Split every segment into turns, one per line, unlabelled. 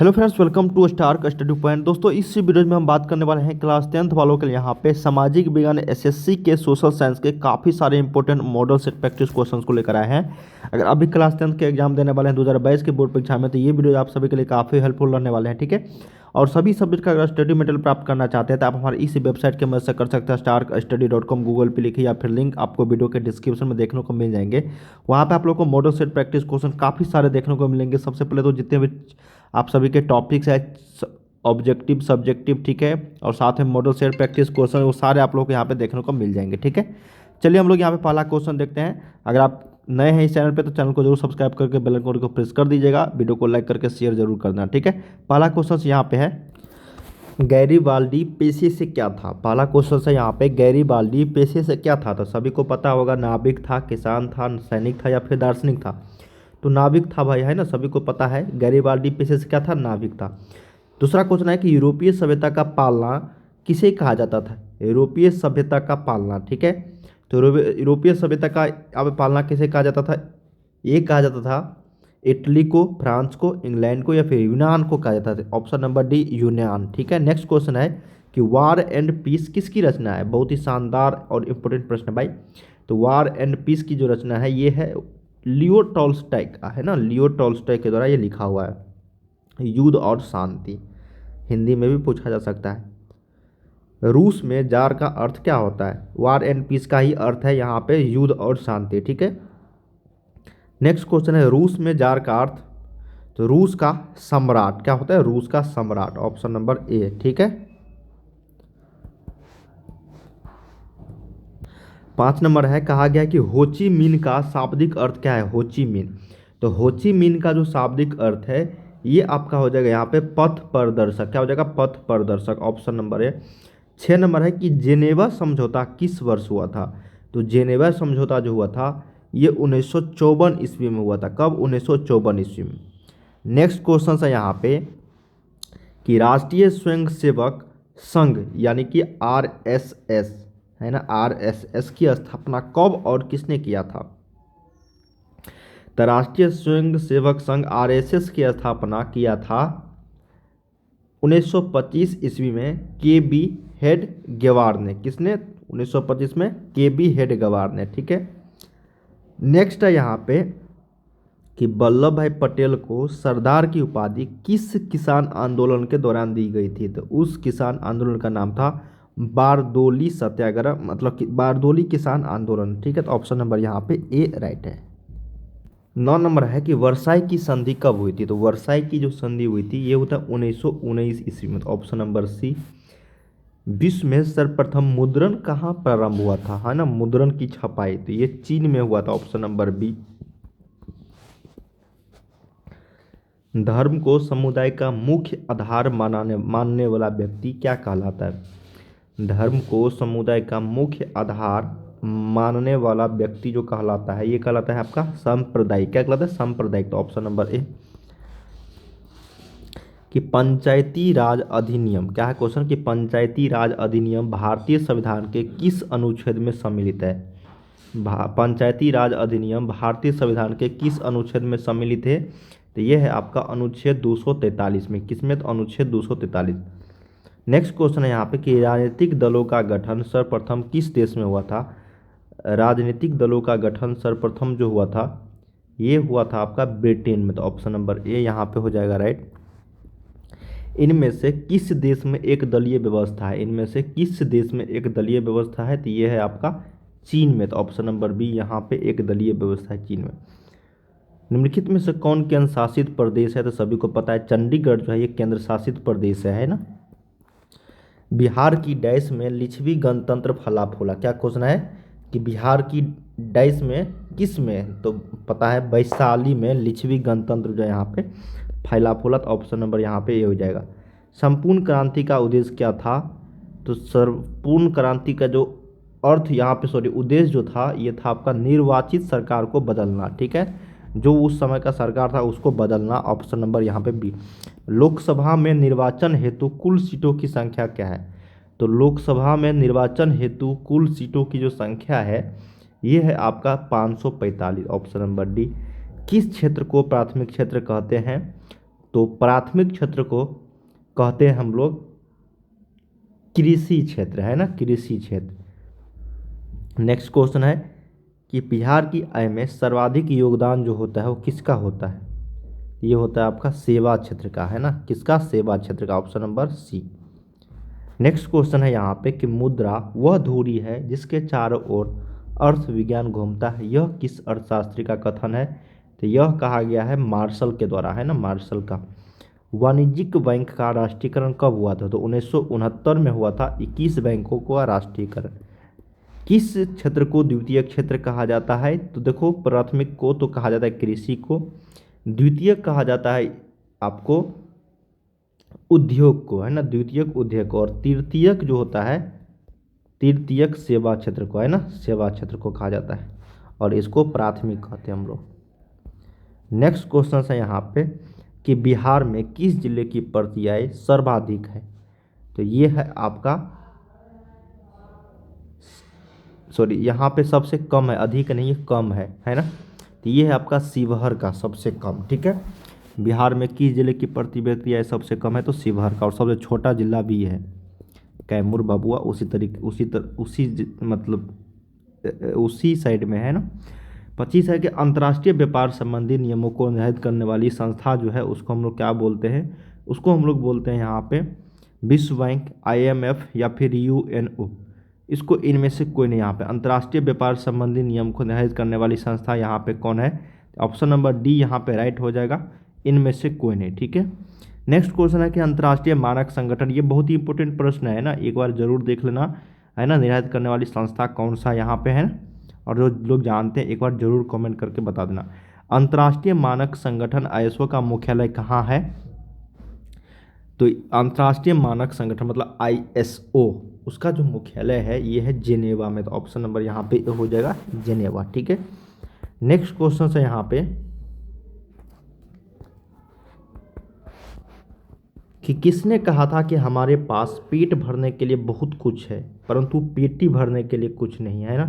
Hello friends, welcome to Stark study point. दोस्तों, इस video में हम बात करने वाले हैं क्लास 10th वालों के लिए यहाँ पे सामाजिक विज्ञान एसएससी के सोशल साइंस के काफ़ी सारे important model set practice questions को लेकर आए हैं। अगर अभी क्लास 10th के एग्जाम देने वाले हैं 2022 के बोर्ड परीक्षा में, तो ये वीडियो आप सभी के लिए काफ़ी हेल्पफुल रहने वाले हैं। ठीक है, और सभी सब्जेक्ट का अगर स्टडी मटेरियल प्राप्त करना चाहते हैं तो आप हमारे इस वेबसाइट के मदद से कर सकते हैं। starkstudy.com गूगल पे लिखिए या फिर लिंक आपको वीडियो के डिस्क्रिप्शन में देखने को मिल जाएंगे। वहाँ पे आप लोग को मॉडल सेट प्रैक्टिस क्वेश्चन काफ़ी सारे देखने को मिलेंगे। सबसे पहले तो जितने भी आप सभी के टॉपिक्स है, ऑब्जेक्टिव सब्जेक्टिव, ठीक है, और साथ में मॉडल सेट प्रैक्टिस क्वेश्चन, वो सारे आप लोग को यहाँ पे देखने को मिल जाएंगे। ठीक है, चलिए हम लोग यहाँ पे पहला क्वेश्चन देखते हैं। अगर आप नए हैं इस चैनल पे तो चैनल को जरूर सब्सक्राइब करके बेल आइकन को प्रेस कर दीजिएगा, वीडियो को लाइक करके शेयर जरूर करना। ठीक है, पहला क्वेश्चन यहाँ पे है, गैरीबाल्डी पेशे से क्या था। पहला क्वेश्चन है यहाँ पे, गैरीबाल्डी पेशे से क्या था। तो सभी को पता होगा, नाविक था, किसान था, सैनिक था या फिर दार्शनिक था। तो नाविक था भाई, है ना, सभी को पता है। गैरीबाल्डी पेशे से क्या था, नाविक था। दूसरा क्वेश्चन है कि यूरोपीय सभ्यता का पालना किसे कहा जाता था। यूरोपीय सभ्यता का पालना, ठीक है, तो यूरोपीय सभ्यता का अब पालना किसे कहा जाता था। ये कहा जाता था इटली को, फ्रांस को, इंग्लैंड को या फिर यूनान को कहा जाता था। ऑप्शन नंबर डी, यूनान। ठीक है, नेक्स्ट क्वेश्चन है कि वार एंड पीस किसकी रचना है। बहुत ही शानदार और इम्पोर्टेंट प्रश्न है भाई। तो वार एंड पीस की जो रचना है ये है लियो टॉल्स्टॉय का, है ना, लियो टॉल्स्टॉय के द्वारा ये लिखा हुआ है। युद्ध और शांति, हिंदी में भी पूछा जा सकता है। रूस में जार का अर्थ क्या होता है। वार एंड पीस का ही अर्थ है यहाँ पे युद्ध और शांति। ठीक है, नेक्स्ट क्वेश्चन है, रूस में जार का अर्थ। तो रूस का सम्राट क्या होता है, रूस का सम्राट, ऑप्शन नंबर ए। ठीक है, 5 नंबर है, कहा गया कि होची मिन का शाब्दिक अर्थ क्या है। होची मिन, तो होची मिन का जो शाब्दिक अर्थ है ये आपका हो जाएगा यहाँ पे पथ प्रदर्शक। क्या हो जाएगा, पथ प्रदर्शक, ऑप्शन नंबर ए। 6 नंबर है कि जेनेवा समझौता किस वर्ष हुआ था। तो जेनेवा समझौता जो हुआ था ये 1954 ईस्वी में हुआ था। कब, 1954 ईस्वी में। नेक्स्ट क्वेश्चन है यहाँ पे कि राष्ट्रीय स्वयंसेवक संघ यानी कि आरएसएस, है ना, आरएसएस की स्थापना कब और किसने किया था। तो राष्ट्रीय स्वयंसेवक संघ आरएसएस की स्थापना किया था 1925 ईस्वी में के बी हेड गेवार ने। किसने, 1925 में के बी हेड गेवार ने। ठीक है, नेक्स्ट है यहाँ पे कि वल्लभ भाई पटेल को सरदार की उपाधि किस किसान आंदोलन के दौरान दी गई थी। तो उस किसान आंदोलन का नाम था बारदोली सत्याग्रह, मतलब कि बारदोली किसान आंदोलन। ठीक है, तो ऑप्शन नंबर यहाँ पे ए राइट है। 9 नंबर है कि वर्साई की संधि कब हुई थी। तो वर्साई की जो संधि हुई थी ये होता है 1919 ईस्वी में। तो ऑप्शन नंबर सी। विश्व में सर्वप्रथम मुद्रण कहाँ प्रारंभ हुआ था, है ना, मुद्रण की छपाई, तो ये चीन में हुआ था। Option number B. धर्म को समुदाय का मुख्य आधार मानने वाला व्यक्ति क्या कहलाता है। धर्म को समुदाय का मुख्य आधार मानने वाला व्यक्ति जो कहलाता है ये कहलाता है आपका सांप्रदायिक। क्या कहलाता है, सांप्रदायिक। तो ऑप्शन नंबर ए। कि पंचायती राज अधिनियम, क्या है क्वेश्चन, कि पंचायती राज अधिनियम भारतीय संविधान के किस अनुच्छेद में सम्मिलित है। पंचायती राज अधिनियम भारतीय संविधान के किस अनुच्छेद में सम्मिलित है। तो ये है आपका अनुच्छेद 243 में। किसमें, तो अनुच्छेद 243। नेक्स्ट क्वेश्चन है यहाँ पे कि राजनीतिक दलों का गठन सर्वप्रथम किस देश में हुआ था। राजनीतिक दलों का गठन सर्वप्रथम जो हुआ था ये हुआ था आपका ब्रिटेन में। तो ऑप्शन नंबर ए यहाँ पे हो जाएगा राइट। इनमें से किस देश में एक दलीय व्यवस्था है। इनमें से किस देश में एक दलीय व्यवस्था है। तो ये है आपका चीन में। तो ऑप्शन नंबर बी यहाँ पे एक दलीय व्यवस्था है चीन में। निम्नलिखित में से कौन केंद्र शासित प्रदेश है। तो सभी को पता है चंडीगढ़ जो है ये केंद्र शासित प्रदेश है ना। बिहार की डैश में लिच्छवी गणतंत्र फला फूला। क्या क्वेश्चन है कि बिहार की डैश में किस में, तो पता है वैशाली में लिच्छवी गणतंत्र जो है यहाँ पे फैला फूला। तो ऑप्शन नंबर यहाँ पे ये हो जाएगा। संपूर्ण क्रांति का उद्देश्य क्या था। तो संपूर्ण क्रांति का जो अर्थ यहाँ पे उद्देश्य जो था ये था आपका निर्वाचित सरकार को बदलना। ठीक है, जो उस समय का सरकार था उसको बदलना। ऑप्शन नंबर यहाँ पे बी। लोकसभा में निर्वाचन हेतु कुल सीटों की संख्या क्या है। तो लोकसभा में निर्वाचन हेतु कुल सीटों की जो संख्या है ये है आपका 545। Option number D. किस क्षेत्र को प्राथमिक क्षेत्र कहते हैं। तो प्राथमिक क्षेत्र को कहते हैं हम लोग कृषि क्षेत्र, है ना, कृषि क्षेत्र। नेक्स्ट क्वेश्चन है कि बिहार की आय में सर्वाधिक योगदान जो होता है वो किसका होता है? ये होता है आपका सेवा क्षेत्र का, है ना, किसका? सेवा क्षेत्र का, option number C. Next question है यहाँ पे कि मुद्रा वह धुरी है जिसके चारों ओर अर्थ विज्ञान घूमता है, यह किस अर्थशास्त्री का कथन है? तो यह कहा गया है मार्शल के द्वारा, है ना, मार्शल का। वाणिज्यिक बैंक का राष्ट्रीयकरण कब हुआ था? तो 1969 में हुआ था 21 बैंकों का राष्ट्रीयकरण। किस क्षेत्र को द्वितीय क्षेत्र कहा जाता है? तो देखो, प्राथमिक को तो कहा जाता है कृषि को, द्वितीय कहा जाता है आपको उद्योग को, है ना, द्वितीयक उद्योग को, और तृतीयक जो होता है तृतीयक सेवा क्षेत्र को, है ना, सेवा क्षेत्र को कहा जाता है, और इसको प्राथमिक कहते हैं हम लोग। नेक्स्ट क्वेश्चन है यहाँ पे कि बिहार में किस जिले की प्रति आय सर्वाधिक है? तो ये है आपका, सॉरी, यहाँ पे सबसे कम है, अधिक नहीं है, कम है ना। तो ये है आपका शिवहर का सबसे कम, ठीक है। बिहार में किस जिले की प्रति व्यक्ति आय सबसे कम है? तो शिवहर का, और सबसे छोटा जिला भी है कैमूर, भभुआ, उसी साइड में, है ना। 25 है कि अंतर्राष्ट्रीय व्यापार संबंधी नियमों को निर्धारित करने वाली संस्था जो है उसको हम लोग क्या बोलते हैं? उसको हम लोग बोलते हैं यहाँ पे विश्व बैंक, IMF या फिर UNO। इसको इनमें से कोई नहीं। यहाँ पे अंतर्राष्ट्रीय व्यापार संबंधी नियम को निर्धारित करने वाली संस्था यहाँ पे कौन है? ऑप्शन नंबर डी यहाँ पे राइट हो जाएगा, इनमें से कोई नहीं, ठीक है। नेक्स्ट क्वेश्चन है कि अंतर्राष्ट्रीय मानक संगठन, ये बहुत ही इंपॉर्टेंट प्रश्न है ना, एक बार जरूर देख लेना, है ना, निर्धारित करने वाली संस्था कौन सा यहाँ पे है, और जो लोग जानते हैं एक बार जरूर कमेंट करके बता देना। अंतर्राष्ट्रीय मानक संगठन ISO का मुख्यालय कहाँ है? तो अंतर्राष्ट्रीय मानक संगठन मतलब ISO, उसका जो मुख्यालय है ये है जेनेवा में, तो ऑप्शन नंबर यहाँ पे हो जाएगा जेनेवा, ठीक है। नेक्स्ट क्वेश्चन है यहाँ पे कि किसने कहा था कि हमारे पास पेट भरने के लिए बहुत कुछ है परंतु पेटी भरने के लिए कुछ नहीं है ना?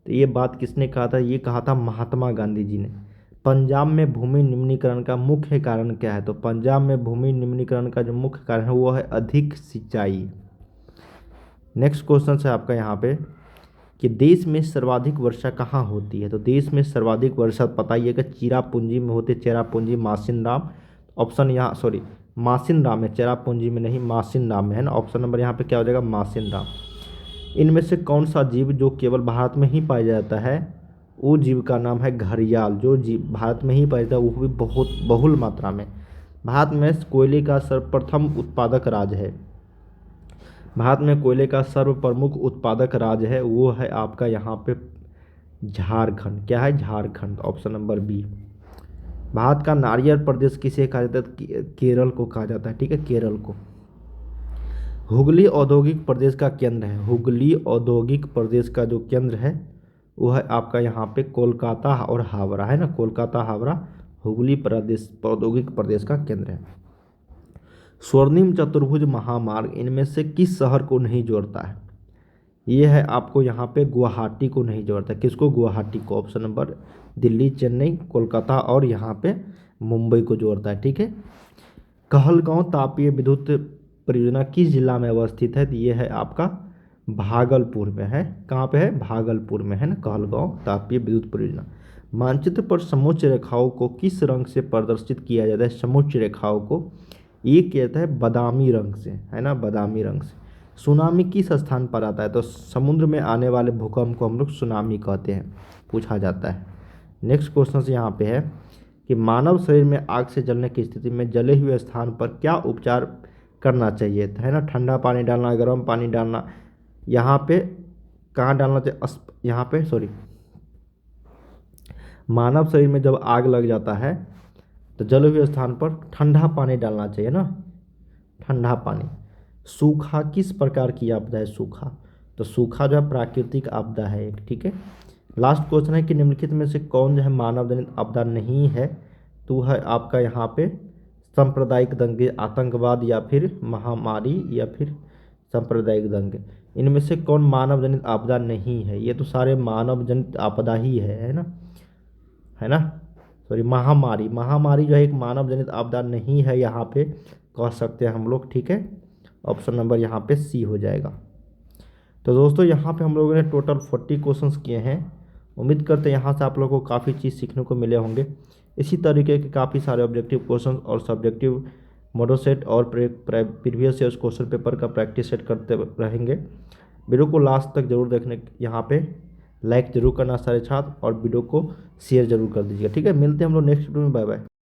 तो ये बात किसने कहा था? ये कहा था महात्मा गांधी जी ने। पंजाब में भूमि निम्नीकरण का मुख्य कारण क्या है? तो पंजाब में भूमि निम्नीकरण का जो मुख्य कारण है वो है अधिक सिंचाई। नेक्स्ट क्वेश्चन है आपका यहाँ पे कि देश में सर्वाधिक वर्षा कहाँ होती है? तो देश में सर्वाधिक वर्षा पता ही है कि चेरापूंजी में होती है, चेरापूंजी, मासिनराम, ऑप्शन यहाँ, सॉरी, मासिनराम है, चेरापूंजी में नहीं, मासिनराम में, है ना। ऑप्शन नंबर यहाँ पे क्या हो जाएगा? मासिनराम। इनमें से कौन सा जीव जो केवल भारत में ही पाया जाता है? वो जीव का नाम है घड़ियाल। जो जीव भारत में ही पाया जाता है वो भी बहुत बहुल मात्रा में। भारत में कोयले का सर्वप्रथम उत्पादक राज्य है, भारत में कोयले का सर्व प्रमुख उत्पादक राज्य है, वो है आपका यहाँ पे झारखंड। क्या है? Jharkhand, option number B. Bharat का नारियल प्रदेश किसे कहा जाता है? केरल को कहा जाता है, ठीक है, केरल को। हुगली औद्योगिक प्रदेश का केंद्र है, हुगली औद्योगिक प्रदेश का जो केंद्र है वो है आपका यहाँ पे कोलकाता और हावड़ा, है ना, कोलकाता हावड़ा हुगली प्रदेश औद्योगिक प्रदेश का केंद्र है। स्वर्णिम चतुर्भुज महामार्ग इनमें से किस शहर को नहीं जोड़ता है? ये है आपको यहाँ पे गुवाहाटी को नहीं जोड़ता। किसको? गुवाहाटी को। ऑप्शन नंबर दिल्ली, चेन्नई, कोलकाता और यहाँ पे मुंबई को जोड़ता है, ठीक है। कहलगांव तापीय विद्युत परियोजना किस जिला में अवस्थित है? तो ये है आपका भागलपुर में है। कहाँ पे है? भागलपुर में, है ना, कहलगांव तापीय विद्युत परियोजना। मानचित्र पर समोच्च रेखाओं को किस रंग से प्रदर्शित किया जाता है? समोच्च रेखाओं को ये कहता है बादामी रंग से, है ना, बादामी रंग से। सुनामी किस स्थान पर आता है? तो समुद्र में आने वाले भूकंप को हम लोग सुनामी कहते हैं, पूछा जाता है। नेक्स्ट क्वेश्चन यहाँ पे है कि मानव शरीर में आग से जलने की स्थिति में जले हुए स्थान पर क्या उपचार करना चाहिए, है ना? ठंडा पानी डालना, गर्म पानी डालना, यहाँ पे कहाँ डालना चाहिए? यहाँ पे, सॉरी, मानव शरीर में जब आग लग जाता है तो जले हुए स्थान पर ठंडा पानी डालना चाहिए ना, ठंडा पानी। सूखा किस प्रकार की आपदा है? सूखा, तो सूखा जो है प्राकृतिक आपदा है एक, ठीक है। लास्ट क्वेश्चन है कि निम्नलिखित में से कौन जो है मानव जनित आपदा नहीं है? तो है आपका यहाँ पे सांप्रदायिक दंगे, आतंकवाद या फिर महामारी या फिर सांप्रदायिक दंगे। इनमें से कौन मानव जनित आपदा नहीं है? ये तो सारे मानव जनित आपदा ही है ना, है ना। सॉरी महामारी, महामारी जो है एक मानव जनित आपदा नहीं है, यहाँ पे कह सकते हैं हम लोग, ठीक है। ऑप्शन नंबर यहाँ पे सी हो जाएगा। तो दोस्तों यहाँ पे हम लोगों ने टोटल 40 क्वेश्चंस किए हैं। उम्मीद करते हैं यहाँ से आप लोगों को काफ़ी चीज़ सीखने को मिले होंगे। इसी तरीके के काफ़ी सारे ऑब्जेक्टिव क्वेश्चन और सब्जेक्टिव मॉडल सेट और प्रीवियस ईयर्स क्वेश्चन पेपर का प्रैक्टिस सेट करते रहेंगे। वीडियो को लास्ट तक जरूर देखने, यहाँ पे लाइक जरूर करना सारे छात्र, और वीडियो को शेयर जरूर कर दीजिएगा, ठीक है। मिलते हैं हम लोग नेक्स्ट वीडियो में, बाय बाय।